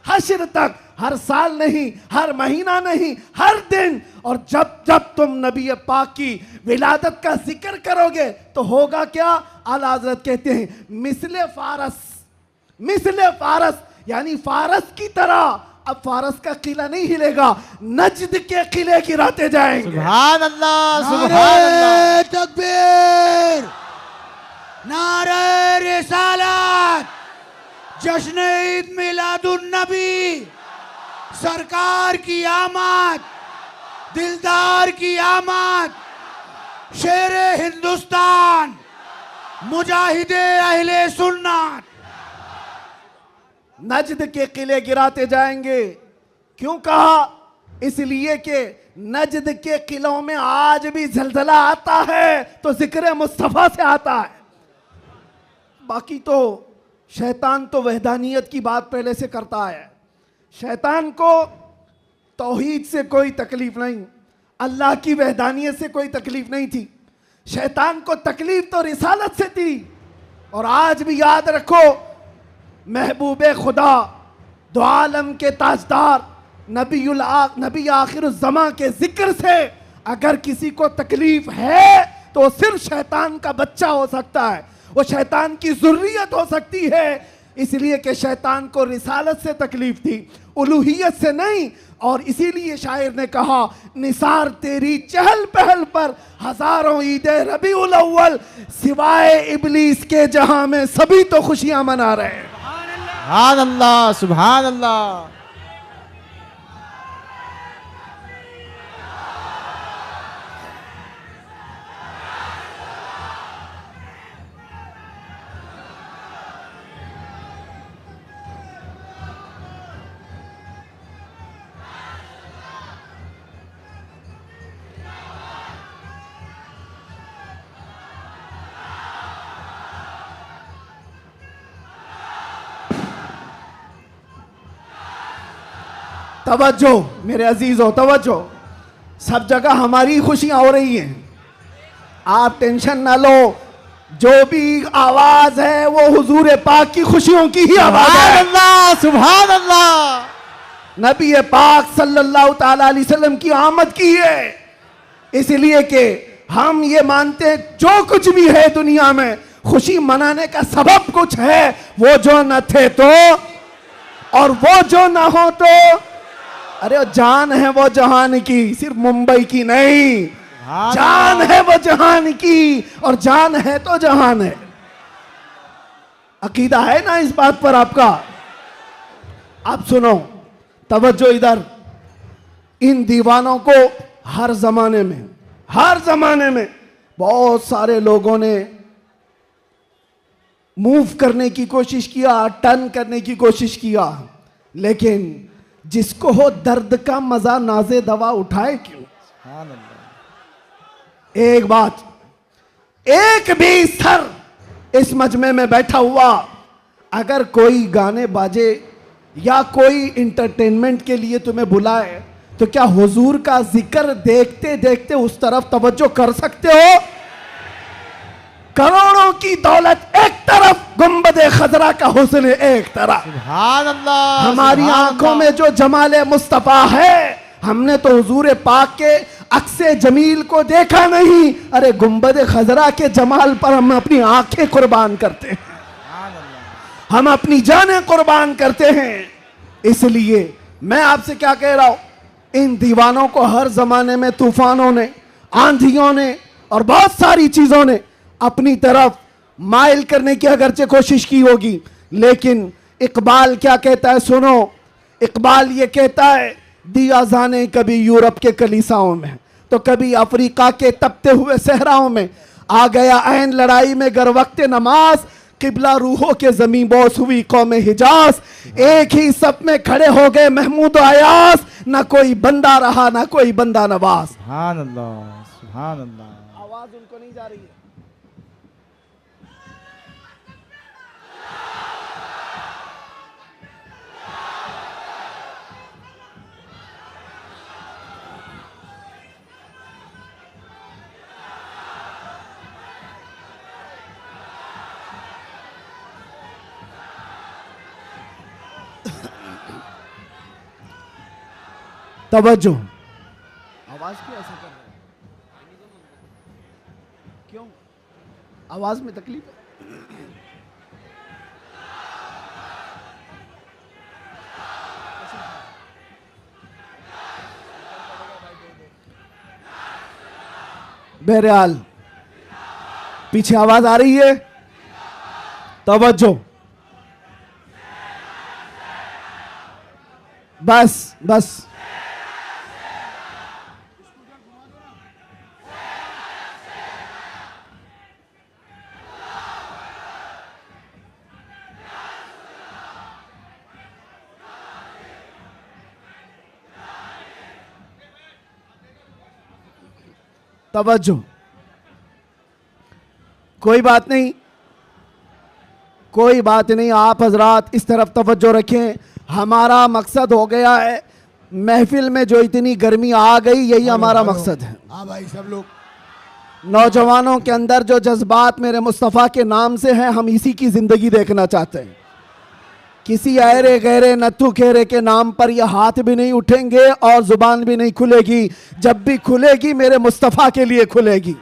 हश्र तक, हर साल नहीं, हर महीना नहीं, हर दिन। और जब जब तुम नबी पाक की विलादत का जिक्र करोगे तो होगा क्या? आला हजरत कहते हैं मिसले फारस, यानी फारस की तरह अब फारस का किला नहीं हिलेगा, नजद के किले गिराते जाएंगे। सुभान अल्लाह, सुभान नारे अल्लाह। तकबीर, नारे रिसालत, जश्न ईद मिलादुन नबी, सरकार की आमद, दिलदार की आमद, शेर हिंदुस्तान, मुजाहिदे अहले सुन्नत। नजद के किले गिराते जाएंगे। क्यों कहा? इसलिए कि नजद के किलों में आज भी जलजला आता है तो जिक्र मुस्तफा से आता है। बाकी तो शैतान तो वहदानियत की बात पहले से करता है। शैतान को तौहीद से कोई तकलीफ नहीं, अल्लाह की वहदानियत से कोई तकलीफ नहीं थी। शैतान को तकलीफ तो रिसालत से थी। और आज भी याद रखो, महबूब खुदा, दो आलम के ताजदार, नबी आखिर ज़मा के जिक्र से अगर किसी को तकलीफ है तो वो सिर्फ शैतान का बच्चा हो सकता है, वो शैतान की ज़ुर्रियत हो सकती है। इसलिए कि शैतान को रिसालत से तकलीफ थी, उलूहियत से नहीं। और इसीलिए शायर ने कहा निसार तेरी चहल पहल पर हजारों ईदे रबीउल अव्वल, सिवाय इबलीस के जहां में सभी तो खुशियां मना रहे हैं। सुभान अल्लाह, सुभान अल्लाह। तवज्जो मेरे अजीजों, तवज्जो, सब जगह हमारी खुशियां हो रही हैं, आप टेंशन ना लो। जो भी आवाज है वो हुजूर पाक की खुशियों की ही आवाज है। अल्लाह, सुभान अल्लाह। नबी पाक सल्लल्लाहु ताला अलैहि वसल्लम की आमद की है। इसलिए कि हम ये मानते हैं जो कुछ भी है दुनिया में खुशी मनाने का सबब कुछ है, वो जो न थे तो और वो जो ना हो तो। अरे जान है वो जहान की, सिर्फ मुंबई की नहीं, जान है वो जहान की, और जान है तो जहान है। अकीदा है ना इस बात पर आपका? आप सुनो, तवज्जो इधर। इन दीवानों को हर जमाने में बहुत सारे लोगों ने मूव करने की कोशिश किया, टर्न करने की कोशिश किया, लेकिन जिसको हो दर्द का मजा नाजे दवा उठाए क्यों? सुभान अल्लाह। एक बात, एक भी सर इस मजमे में बैठा हुआ अगर कोई गाने बाजे या कोई इंटरटेनमेंट के लिए तुम्हें बुलाए तो क्या हुजूर का जिक्र देखते देखते उस तरफ तवज्जो कर सकते हो? करोड़ों की दौलत एक तरफ, गुंबदे खजरा का हुस्न एक तरफ। सुभान अल्लाह। हमारी सुभान आंखों अल्लाह। में जो जमाले मुस्तफा है, हमने तो हुजूर पाक के अक्से जमील को देखा नहीं, अरे गुंबदे खजरा के जमाल पर हम अपनी आंखें कुर्बान करते हैं, हम अपनी जानें कुर्बान करते हैं। इसलिए मैं आपसे क्या कह रहा हूं, इन दीवानों को हर जमाने में तूफानों ने, आंधियों ने और बहुत सारी चीजों ने अपनी तरफ माइल करने की अगरचे कोशिश की होगी, लेकिन इकबाल क्या कहता है सुनो। इकबाल ये कहता है, दिया जाने कभी यूरोप के कलीसाओं में तो कभी अफ्रीका के तपते हुए सहराओं में, आ गया ऐन लड़ाई में गर वक्त नमाज, किबला रूहों के जमीन बोस हुई कौम हिजाज। एक ही सब में खड़े हो गए महमूद अयास, ना कोई बंदा रहा ना कोई बंदा नवाज। सुभान अल्लाह। सुभान अल्लाह। आवाज उनको नहीं जा रही है। तवज्जो, आवाज क्यों ऐसा कर रहे हैं? क्यों आवाज में तकलीफ है? बहरहाल पीछे आवाज आ रही है, तवज्जो, बस बस। तवज्जो, कोई बात नहीं, कोई बात नहीं, आप हजरात इस तरफ तवज्जो रखें। हमारा मकसद हो गया है, महफिल में जो इतनी गर्मी आ गई, यही हमारा मकसद है। हाँ भाई, सब लोग नौजवानों के अंदर जो जज्बात मेरे मुस्तफ़ा के नाम से हैं, हम इसी की जिंदगी देखना चाहते हैं। किसी अरे गहरे नत्थु खेरे के नाम पर यह हाथ भी नहीं उठेंगे और जुबान भी नहीं खुलेगी। जब भी खुलेगी मेरे मुस्तफ़ा के लिए खुलेगी।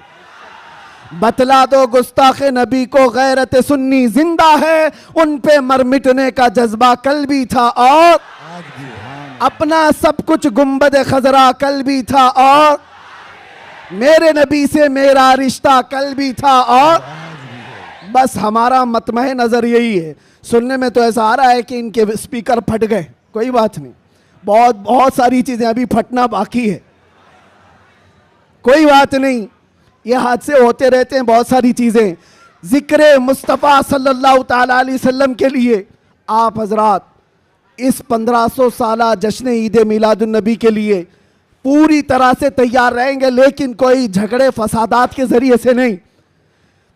बतला दो गुस्ताखे नबी को गैरत सुन्नी जिंदा है, उन पे मर मिटने का जज्बा कल भी था और अपना सब कुछ गुंबद खजरा कल भी था और मेरे नबी से मेरा रिश्ता कल भी था और बस हमारा मतमह नजर यही है। सुनने में तो ऐसा आ रहा है कि इनके स्पीकर फट गए, कोई बात नहीं, बहुत बहुत सारी चीजें अभी फटना बाकी है, कोई बात नहीं, ये हादसे होते रहते हैं बहुत सारी चीजें। जिक्र मुस्तफ़ा सल्लल्लाहु ताला अलैहि वसल्लम के लिए आप हजरात इस 1500 साला जश्न ईद मिलादुन नबी के लिए पूरी तरह से तैयार रहेंगे, लेकिन कोई झगड़े फसादात के जरिए से नहीं।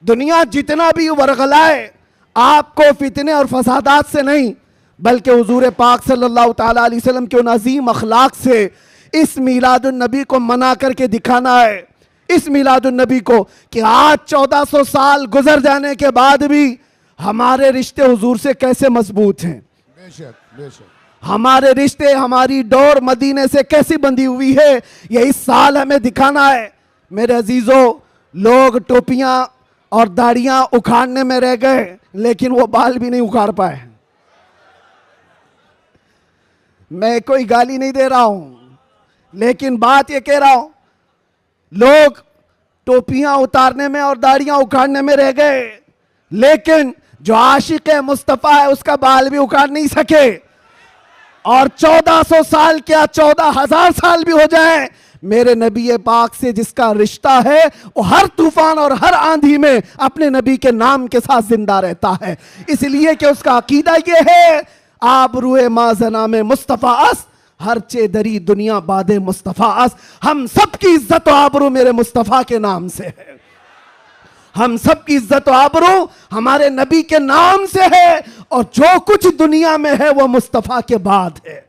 दुनिया जितना भी वरगलाए आपको फितने और फसादात से नहीं, बल्कि हुजूर पाक सल्लल्लाहु ताला अलैहि वसल्लम के उन अजीम अखलाक से इस मिलादुन नबी को मना करके दिखाना है। इस मिलादुन नबी को कि आज 1400 साल गुजर जाने के बाद भी हमारे रिश्ते हुजूर से कैसे मजबूत हैं, बेशक बेशक, हमारे रिश्ते, हमारी डोर मदीने से कैसी बंधी हुई है, ये इस साल हमें दिखाना है। मेरे अजीजों, लोग टोपियां और दाढ़ियां उखाड़ने में रह गए, लेकिन वो बाल भी नहीं उखाड़ पाए। मैं कोई गाली नहीं दे रहा हूं, लेकिन बात ये कह रहा हूं, लोग टोपियां उतारने में और दाढ़ियां उखाड़ने में रह गए, लेकिन जो आशिक मुस्तफ़ा है उसका बाल भी उखाड़ नहीं सके। और 1400 साल क्या 14,000 साल भी हो जाए, मेरे नबी पाक से जिसका रिश्ता है वो हर तूफान और हर आंधी में अपने नबी के नाम के साथ जिंदा रहता है। इसलिए कि उसका अकीदा ये है, आप रूए माजना में मुस्तफ़ा अस हर चेदरी दुनिया बादे मुस्तफ़ास, हम सब की इज्जत और आबरू मेरे मुस्तफ़ा के नाम से है। हम सब की इज्जत और आबरू हमारे नबी के नाम से है, और जो कुछ दुनिया में है वो मुस्तफ़ा के बाद है।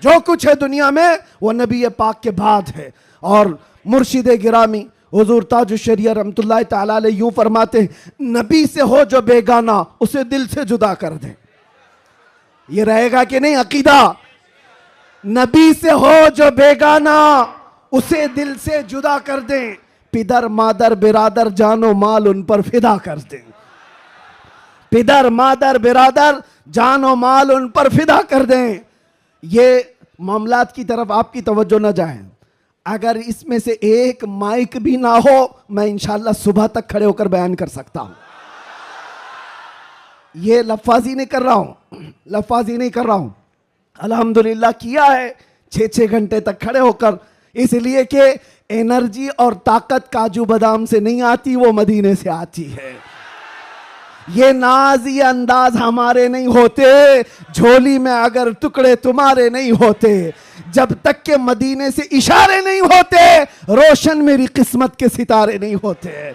जो कुछ है दुनिया में वो नबी पाक के बाद है। और मुर्शिद गिरामी हुजूर ताजुश शरिया रहमतुल्लाह ताला अलैह यूं फरमाते हैं, नबी से हो जो बेगाना उसे दिल से जुदा कर दे। ये रहेगा कि नहीं अकीदा? नबी से हो जो बेगाना उसे दिल से जुदा कर दें, पिदर मादर बिरादर जानो माल उन पर फिदा कर दें। पिदर मादर बिरादर जानो माल उन पर फिदा कर दें। ये मामलात की तरफ आपकी तवज्जो न जाए। अगर इसमें से एक माइक भी ना हो, मैं इंशाल्लाह सुबह तक खड़े होकर बयान कर सकता हूं। ये लफाजी नहीं कर रहा हूं, लफाजी नहीं कर रहा हूं। अल्हम्दुलिल्लाह किया है 6-6 घंटे तक खड़े होकर, इसलिए कि एनर्जी और ताकत काजू बादाम से नहीं आती, वो मदीने से आती है। ये नाज ये अंदाज हमारे नहीं होते, झोली में अगर टुकड़े तुम्हारे नहीं होते, जब तक के मदीने से इशारे नहीं होते, रोशन मेरी किस्मत के सितारे नहीं होते।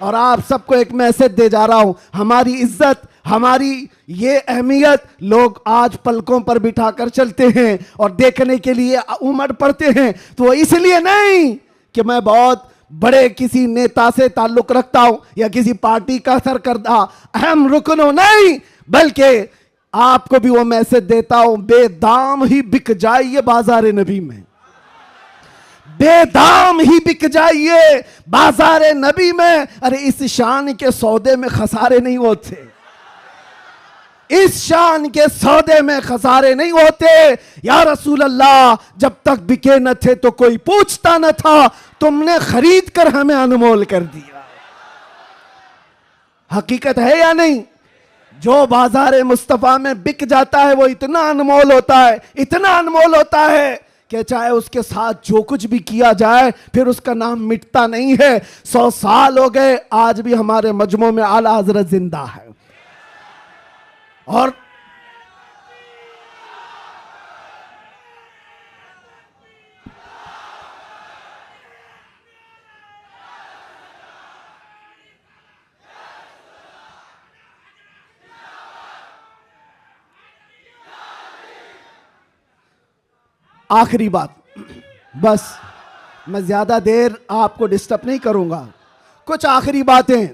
और आप सबको एक मैसेज दे जा रहा हूं, हमारी इज्जत, हमारी ये अहमियत लोग आज पलकों पर बिठाकर चलते हैं और देखने के लिए उमड़ पड़ते हैं। तो वो इसलिए नहीं कि मैं बहुत बड़े किसी नेता से ताल्लुक रखता हूं या किसी पार्टी का सरकर्दा अहम रुकन हो, नहीं, बल्कि आपको भी वो मैसेज देता हूं, बेदाम ही बिक जाइए बाजार नबी में, बेदाम ही बिक जाइए बाजार नबी में। अरे इस शान के सौदे में खसारे नहीं होते, इस शान के सौदे में खसारे नहीं होते। या रसूल अल्लाह, जब तक बिके न थे तो कोई पूछता न था, तुमने खरीद कर हमें अनमोल कर दिया। हकीकत है या नहीं? जो बाजार मुस्तफा में बिक जाता है वो इतना अनमोल होता है, इतना अनमोल होता है कि चाहे उसके साथ जो कुछ भी किया जाए फिर उसका नाम मिटता नहीं है। 100 साल हो गए, आज भी हमारे मजमू में आला हजरत जिंदा है। और आखिरी बात, बस मैं ज्यादा देर आपको डिस्टर्ब नहीं करूंगा, कुछ आखिरी बातें।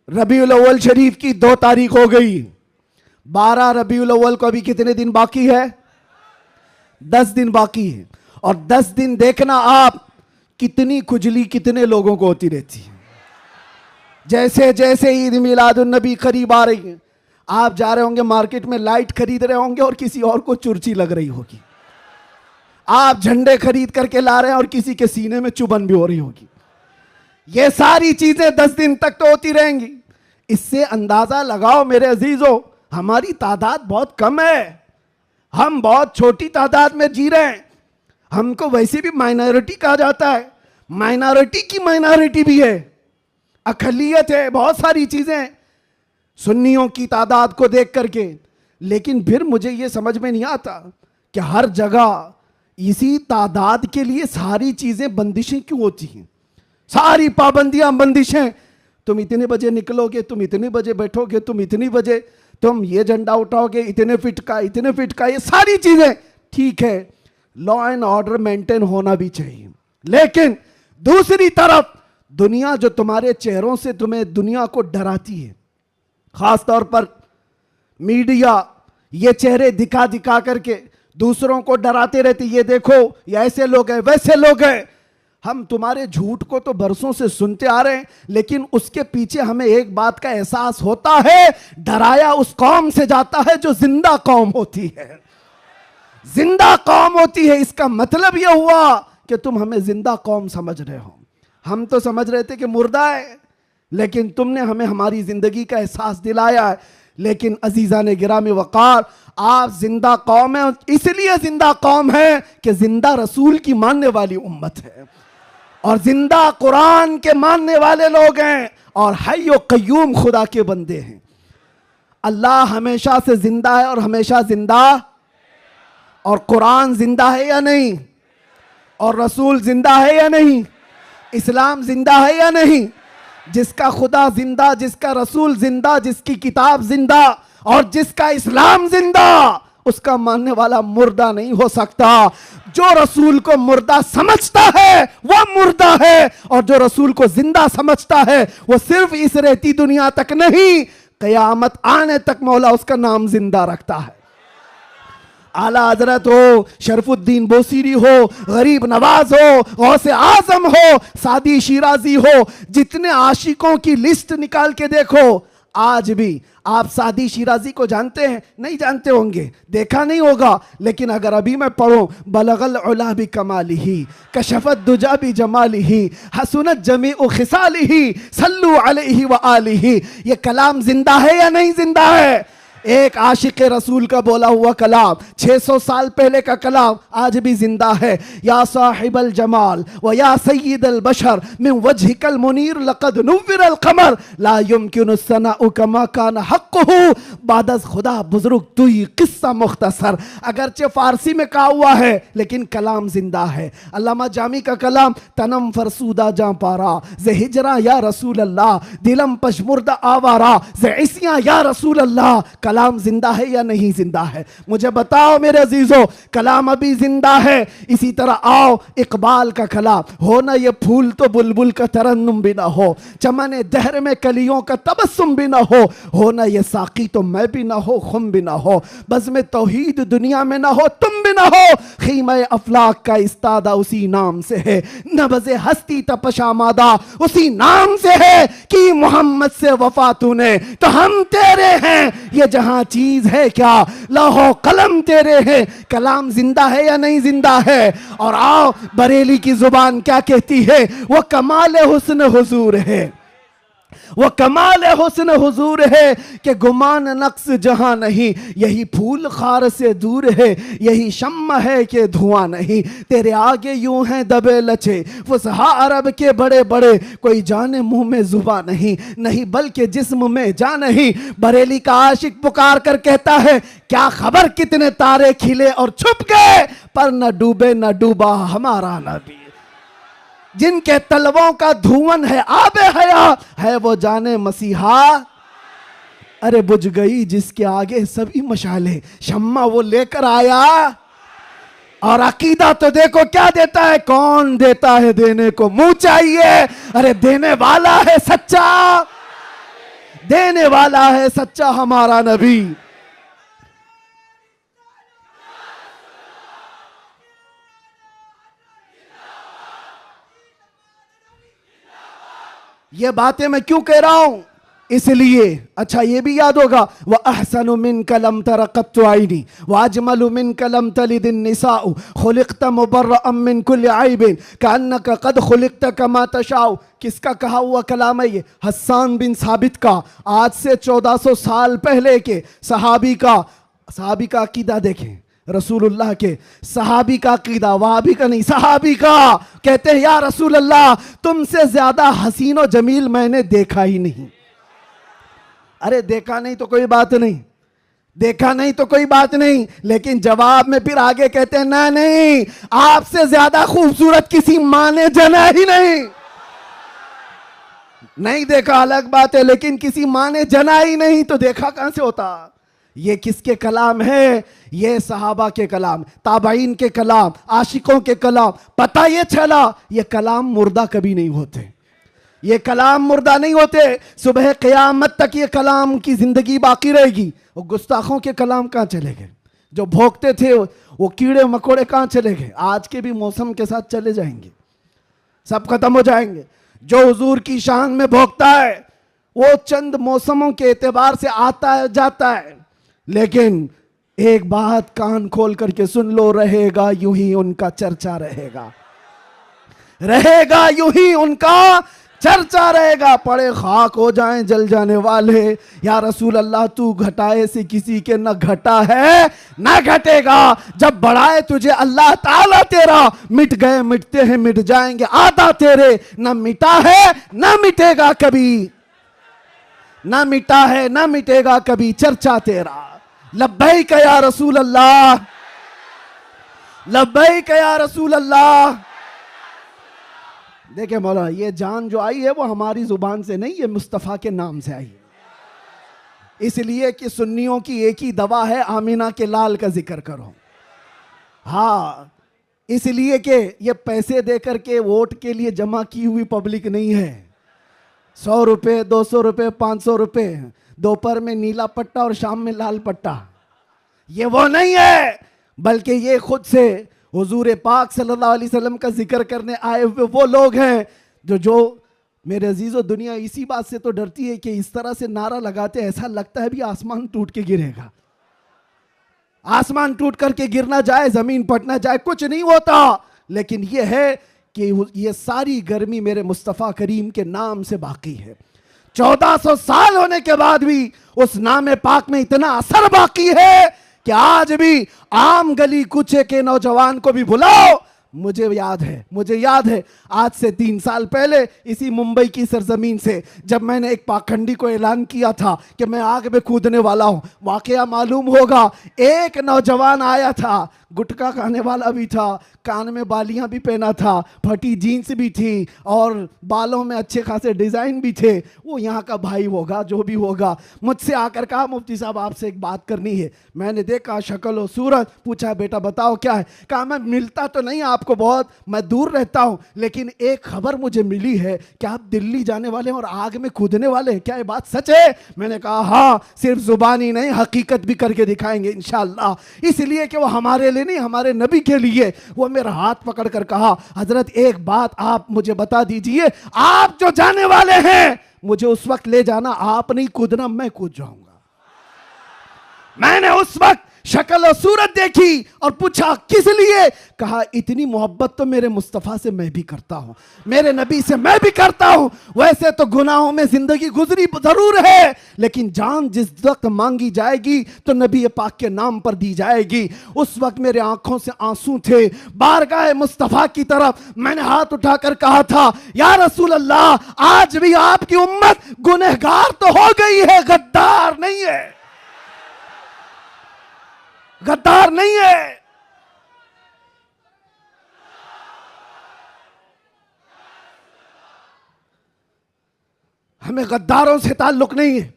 रबीउल अव्वल शरीफ की 2 तारीख हो गई, 12 रबीउल अव्वल को अभी कितने दिन बाकी है? 10 दिन बाकी है। और 10 दिन देखना आप कितनी खुजली कितने लोगों को होती रहती है। जैसे जैसे ईद मिलादुन नबी करीब आ रही है, आप जा रहे होंगे मार्केट में, लाइट खरीद रहे होंगे और किसी और को चुर्ची लग रही होगी। आप झंडे खरीद करके ला रहे हैं और किसी के सीने में चुभन भी हो रही होगी। ये सारी चीजें 10 दिन तक तो होती रहेंगी। इससे अंदाजा लगाओ मेरे अजीजों, हमारी तादाद बहुत कम है, हम बहुत छोटी तादाद में जी रहे हैं। हमको वैसे भी माइनॉरिटी कहा जाता है, माइनॉरिटी की माइनॉरिटी भी है, अकलियत है, बहुत सारी चीजें सुन्नियों की तादाद को देख करके। लेकिन फिर मुझे यह समझ में नहीं आता कि हर जगह इसी तादाद के लिए सारी चीजें बंदिशें क्यों होती हैं, सारी पाबंदियां बंदिशें। तुम इतने बजे निकलोगे, तुम इतने बजे बैठोगे, तुम इतनी बजे तुम ये झंडा उठाओगे, इतने फिट का, इतने फिट का, ये सारी चीजें ठीक है, लॉ एंड ऑर्डर मेंटेन होना भी चाहिए। लेकिन दूसरी तरफ दुनिया जो तुम्हारे चेहरों से तुम्हें दुनिया को डराती है, खास तौर पर मीडिया ये चेहरे दिखा दिखा करके दूसरों को डराते रहती, ये देखो ये ऐसे लोग हैं, वैसे लोग हैं। हम तुम्हारे झूठ को तो बरसों से सुनते आ रहे हैं, लेकिन उसके पीछे हमें एक बात का एहसास होता है, डराया उस कौम से जाता है जो जिंदा कौम होती है, जिंदा कौम होती है। इसका मतलब यह हुआ कि तुम हमें जिंदा कौम समझ रहे हो, हम तो समझ रहे थे कि मुर्दा है, लेकिन तुमने हमें हमारी जिंदगी का एहसास दिलाया है। लेकिन अजीजा ने गिरामी वकार, आप जिंदा कौम है, इसलिए जिंदा कौम है कि जिंदा रसूल की मानने वाली उम्मत है और जिंदा कुरान के मानने वाले लोग हैं। और हय्यो कय्यूम खुदा के बंदे हैं। अल्लाह हमेशा से जिंदा है और हमेशा जिंदा, और कुरान जिंदा है या नहीं, और रसूल जिंदा है या नहीं, इस्लाम जिंदा है या नहीं। जिसका खुदा जिंदा, जिसका रसूल जिंदा, जिसकी किताब जिंदा और जिसका इस्लाम जिंदा, उसका मानने वाला मुर्दा नहीं हो सकता। जो रसूल को मुर्दा समझता है वह मुर्दा है, और जो रसूल को जिंदा समझता है वो सिर्फ इस रेती दुनिया तक नहीं, कयामत आने तक मौला उसका नाम जिंदा रखता है। आला हजरत हो, शरफुद्दीन बोसीरी हो, गरीब नवाज हो, गौसे आजम हो, सादी शिराजी हो, जितने आशिकों की लिस्ट निकाल के देखो, आज भी आप सादी शिराजी को जानते हैं? नहीं जानते होंगे, देखा नहीं होगा, लेकिन अगर अभी मैं पढ़ूं बलगल उला भी कमाली ही, कशफत दुजा भी जमाली ही, हसनत जमी उ खिसाली ही, सल्लू अलैहि व आलिही, ये कलाम जिंदा है या नहीं जिंदा है? एक आशिक रसूल का बोला हुआ कलाम 600 साल पहले का कलाम आज भी जिंदा है। या साहिबल जमाल व या सय्यिदल बशर मिन वजहिकल मुनीर लक़द नुव्विरल क़मर ला युमकिनु सनाउ कमा कान हक़्क़ुहु बादस खुदा बुजुर्ग तुई किस्सा मुख्तसर। अगरचे फारसी में कहा हुआ है लेकिन कलाम जिंदा है। अल्लामा जामी का कलाम तनम फरसूदा जां पारा ज़े हिजरा या रसूल अल्लाह, दिलम पशमुर्दा आवारा ज़े इसिया या रसूल अल्लाह। कलाम जिंदा है या नहीं जिंदा है? मुझे बताओ मेरे अजीजों, कलाम अभी जिंदा है। इसी तरह आओ इकबाल का कलाम, हो ना ये फूल तो बुलबुल का तरन्नुम भी ना हो, चमने दहर में कलियों का तबस्सुम भी ना हो ना ये साकी तो मैं भी ना हो, खुम भी ना हो, बस में तौहीद दुनिया में ना हो, तुम भी ना हो, खीमा अफलाक का इस्तादा उसी नाम से है, नबज़े हस्ती तपशामादा उसी नाम से है कि मोहम्मद से वफा तूने तो हम तेरे हैं, ये जहां चीज है क्या लौहो कलम तेरे हैं। कलाम जिंदा है या नहीं जिंदा है? और आओ बरेली की जुबान क्या कहती है, वो कमाल हुस्न हुजूर है, वो कमाल हुस्न हुजूर है कि गुमान नक्स जहां नहीं, यही फूल खार से दूर है, यही शम्मा है कि धुआं नहीं, तेरे आगे यूं हैं दबे लचे फुसहा अरब के बड़े बड़े, कोई जाने मुंह में जुबा नहीं, नहीं बल्कि जिस्म में जा नहीं। बरेली का आशिक पुकार कर कहता है, क्या खबर कितने तारे खिले और छुप गए, पर न डूबे न डूबा हमारा नबी। जिनके तलवों का धुआं है आबे हयात है, वो जाने मसीहा। अरे बुझ गई जिसके आगे सभी मशाले, शम्मा वो लेकर आया। और अकीदा तो देखो क्या देता है, कौन देता है देने को मुंह चाहिए। अरे देने वाला है सच्चा, देने वाला है सच्चा हमारा नबी। ये बातें मैं क्यों कह रहा हूं, इसलिए अच्छा ये भी याद होगा, वह अहसनु मिन कलम तरक़त्तु आइनी व अजमलु मिन कलम तलिदिन निसाउ खुलिक़्त मुबर्रअम मिन कुल्लि ऐबिन कअन्नका क़द खुलिक़्त कमा तशाउ। किसका कहा हुआ कलाम है ये? हस्सान बिन साबित का, आज से 1400 साल पहले के सहाबी का अकीदा देखें, रसूलुल्लाह के सहाबी का अकीदा, वहाबी का नहीं, सहाबी का। कहते हैं या रसूल अल्लाह तुमसे ज्यादा हसीन और जमील मैंने देखा ही नहीं। अरे देखा नहीं तो कोई बात नहीं, देखा नहीं तो कोई बात नहीं, लेकिन जवाब में फिर आगे कहते हैं ना नहीं, आपसे ज्यादा खूबसूरत किसी माँ ने जना ही नहीं। नहीं देखा अलग बात है, लेकिन किसी माँ ने जना ही नहीं तो देखा कहां से होता। ये किसके कलाम है? ये सहाबा के कलाम, ताबाइन के कलाम, आशिकों के कलाम। पता ये चला ये कलाम मुर्दा कभी नहीं होते, ये कलाम मुर्दा नहीं होते। सुबह क़यामत तक ये कलाम की जिंदगी बाकी रहेगी। वो गुस्ताखों के कलाम कहाँ चले गए? जो भोंकते थे वो कीड़े मकोड़े कहाँ चले गए? आज के भी मौसम के साथ चले जाएंगे, सब खत्म हो जाएंगे। जो हुजूर की शान में भोंकता है वो चंद मौसमों के एतबार से आता है जाता है, लेकिन एक बात कान खोल करके सुन लो, रहेगा यूं ही उनका चर्चा रहेगा, रहेगा यूं ही उनका चर्चा रहेगा। पड़े खाक हो जाएं जल जाने वाले, या रसूल अल्लाह तू घटाए से किसी के न घटा है न घटेगा। जब बढ़ाए तुझे अल्लाह ताला तेरा, मिट गए मिटते हैं मिट जाएंगे आदा तेरे, न मिटा है न मिटेगा कभी। ना मिटा है ना मिटेगा कभी चर्चा तेरा। लब्बैक या रसूल अल्लाह, लब्बैक या रसूल अल्लाह। देखिए मौलाना, ये जान जो आई है वो हमारी जुबान से नहीं, ये मुस्तफ़ा के नाम से आई है। इसलिए कि सुन्नियों की एक ही दवा है, आमीना के लाल का जिक्र करो। हाँ, इसलिए कि ये पैसे देकर के वोट के लिए जमा की हुई पब्लिक नहीं है। 100 रुपये, 200 रुपये, 500 रुपये, दोपहर में नीला पट्टा और शाम में लाल पट्टा, ये वो नहीं है, बल्कि ये खुद से हुजूर पाक सल्लल्लाहु अलैहि वसल्लम का जिक्र करने आए हुए वो लोग हैं जो मेरे अजीज़ों, दुनिया इसी बात से तो डरती है कि इस तरह से नारा लगाते ऐसा लगता है भी आसमान टूट के गिरेगा। आसमान टूट करके गिरना जाए, जमीन फटना जाए, कुछ नहीं होता। लेकिन ये है कि ये सारी गर्मी मेरे मुस्तफ़ा करीम के नाम से बाकी है। 1400 साल होने के बाद भी उस नाम पाक में इतना असर बाकी है कि आज भी आम गली कूचे के नौजवान को भी बुलाओ। मुझे याद है आज से 3 साल पहले इसी मुंबई की सरजमीन से जब मैंने एक पाखंडी को ऐलान किया था कि मैं आग में कूदने वाला हूं, वाकया मालूम होगा एक नौजवान आया था, गुटखा खाने वाला भी था, कान में बालियां भी पहना था, फटी जीन्स भी थी और बालों में अच्छे खासे डिजाइन भी थे। वो यहाँ का भाई होगा, जो भी होगा, मुझसे आकर कहा मुफ्ती साहब आपसे एक बात करनी है। मैंने देखा शक्ल और सूरत, पूछा बेटा बताओ क्या है। कहा मैं मिलता तो नहीं आपको बहुत, मैं दूर रहता हूँ, लेकिन एक खबर मुझे मिली है कि आप दिल्ली जाने वाले हैं और आग में कूदने वाले हैं, क्या ये बात सच है? मैंने कहा हाँ, सिर्फ जुबानी नहीं हकीकत भी करके दिखाएंगे इंशाअल्लाह। इसलिए कि वो हमारे लिए नहीं, हमारे नबी के लिए। वो मेरा हाथ पकड़ कर कहा हजरत एक बात आप मुझे बता दीजिए, आप जो जाने वाले हैं मुझे उस वक्त ले जाना, आप नहीं कूदना, मैं कूद जाऊंगा। मैंने उस वक्त शक्ल और सूरत देखी और पूछा किस लिए? कहा इतनी मोहब्बत तो मेरे मुस्तफ़ा से मैं भी करता हूं, मेरे नबी से मैं भी करता हूं। वैसे तो गुनाहों में जिंदगी गुजरी जरूर है, लेकिन जान जिस वक्त मांगी जाएगी तो नबी पाक के नाम पर दी जाएगी। उस वक्त मेरे आंखों से आंसू थे, बारगाह मुस्तफ़ा की तरफ मैंने हाथ उठाकर कहा था या रसूल अल्लाह, आज भी आपकी उम्मत गुनहगार तो हो गई है, गद्दार नहीं है, गद्दार नहीं है। हमें गद्दारों से ताल्लुक नहीं है।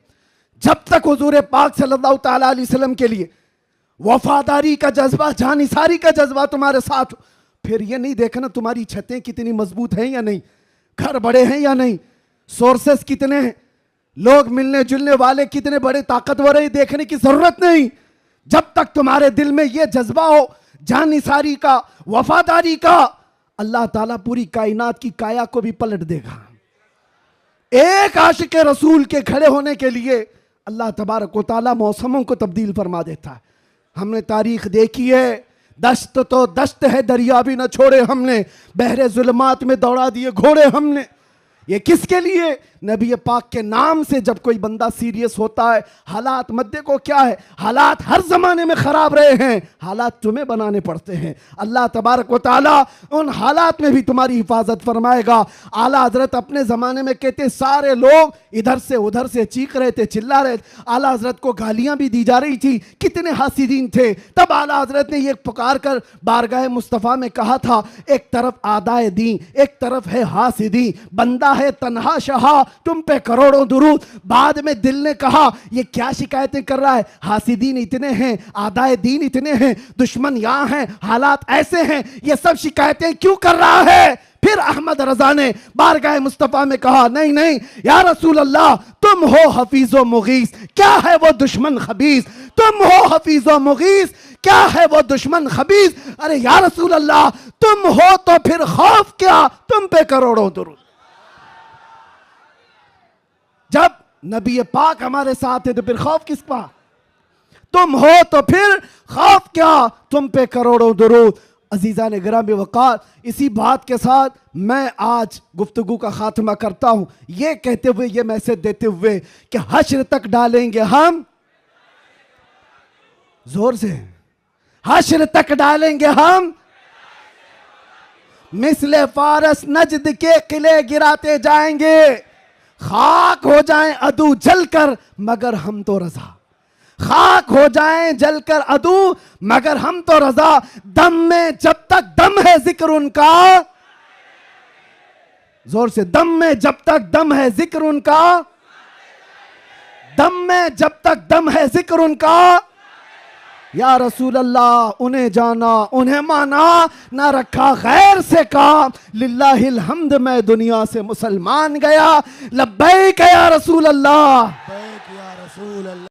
जब तक हुजूर पाक सल्लल्लाहु ताला अलैहि वसल्लम के लिए वफादारी का जज्बा, जानिसारी का जज्बा तुम्हारे साथ, फिर ये नहीं देखना तुम्हारी छतें कितनी मजबूत हैं या नहीं, घर बड़े हैं या नहीं, सोर्सेस कितने हैं, लोग मिलने जुलने वाले कितने बड़े ताकतवर हैं, देखने की जरूरत नहीं। जब तक तुम्हारे दिल में यह जज्बा हो जानिसारी का, वफादारी का, अल्लाह ताला पूरी कायनात की काया को भी पलट देगा। एक आशिक रसूल के खड़े होने के लिए अल्लाह तबारक व तआला मौसमों को तब्दील फरमा देता है। हमने तारीख देखी है, दश्त तो दश्त है, दरिया भी न छोड़े हमने, बहरे जुल्मात में दौड़ा दिए घोड़े हमने। ये किसके लिए? नबी पाक के नाम से जब कोई बंदा सीरियस होता है, हालात मत देखो क्या है, हालात हर जमाने में खराब रहे हैं, हालात तुम्हें बनाने पड़ते हैं। अल्लाह तबारक व तआला उन हालात में भी तुम्हारी हिफाजत फरमाएगा। आला हजरत अपने जमाने में कहते सारे लोग इधर से उधर से चीख रहे थे, चिल्ला रहे थे, आला हजरत को गालियां भी दी जा रही थी, कितने हासिदीन थे। तब आला हजरत ने ये पुकार कर बारगाह मुस्तफ़ा में कहा था, एक तरफ आदाए दी, एक तरफ है हासिदी, बंदा है तन्हा शहा, तुम पे करोड़ों दुरूद। बाद में दिल ने कहा ये क्या शिकायतें कर रहा है, हासिदीन इतने हैं, आदाए दीन इतने हैं, दुश्मन यहाँ हैं, हालात ऐसे हैं, ये सब शिकायतें क्यों कर रहा है? फिर अहमद रजा ने बारगाह मुस्तफ़ा में कहा नहीं नहीं या रसूल अल्लाह, तुम हो हफीज़ो मुगीस, क्या है वो दुश्मन खबीस, तुम हो हफीज़ो मुगीस, क्या है वो दुश्मन खबीस। अरे या रसूल अल्लाह, तुम हो तो फिर खौफ क्या, तुम पे करोड़ों दुरूद। जब नबी पाक हमारे साथ है तो फिर खौफ किसका? तुम हो तो फिर खौफ क्या, तुम पे करोड़ों दुरूद। अजीजा ने गिरामी वक़ार, इसी बात के साथ मैं आज गुफ्तगू का खात्मा करता हूं, ये कहते हुए, ये मैसेज देते हुए कि हश्र तक डालेंगे हम, जोर से, हश्र तक डालेंगे हम, मिसले फारस नजद के किले गिराते जाएंगे, खाक हो जाएं अदू जलकर मगर हम तो रजा, खाक हो जाएं जलकर अदू मगर हम तो रजा, दम में जब तक दम है जिक्र उनका, जोर से, दम में जब तक दम है जिक्र उनका, दम में जब तक दम है जिक्र उनका, या रसूल अल्लाह उन्हें जाना उन्हें माना, ना रखा गैर से काम, लिल्लाहिल हम्द मैं दुनिया से मुसलमान गया, लब्बैक या रसूल अल्लाह। बैक या रसूल अल्लाह।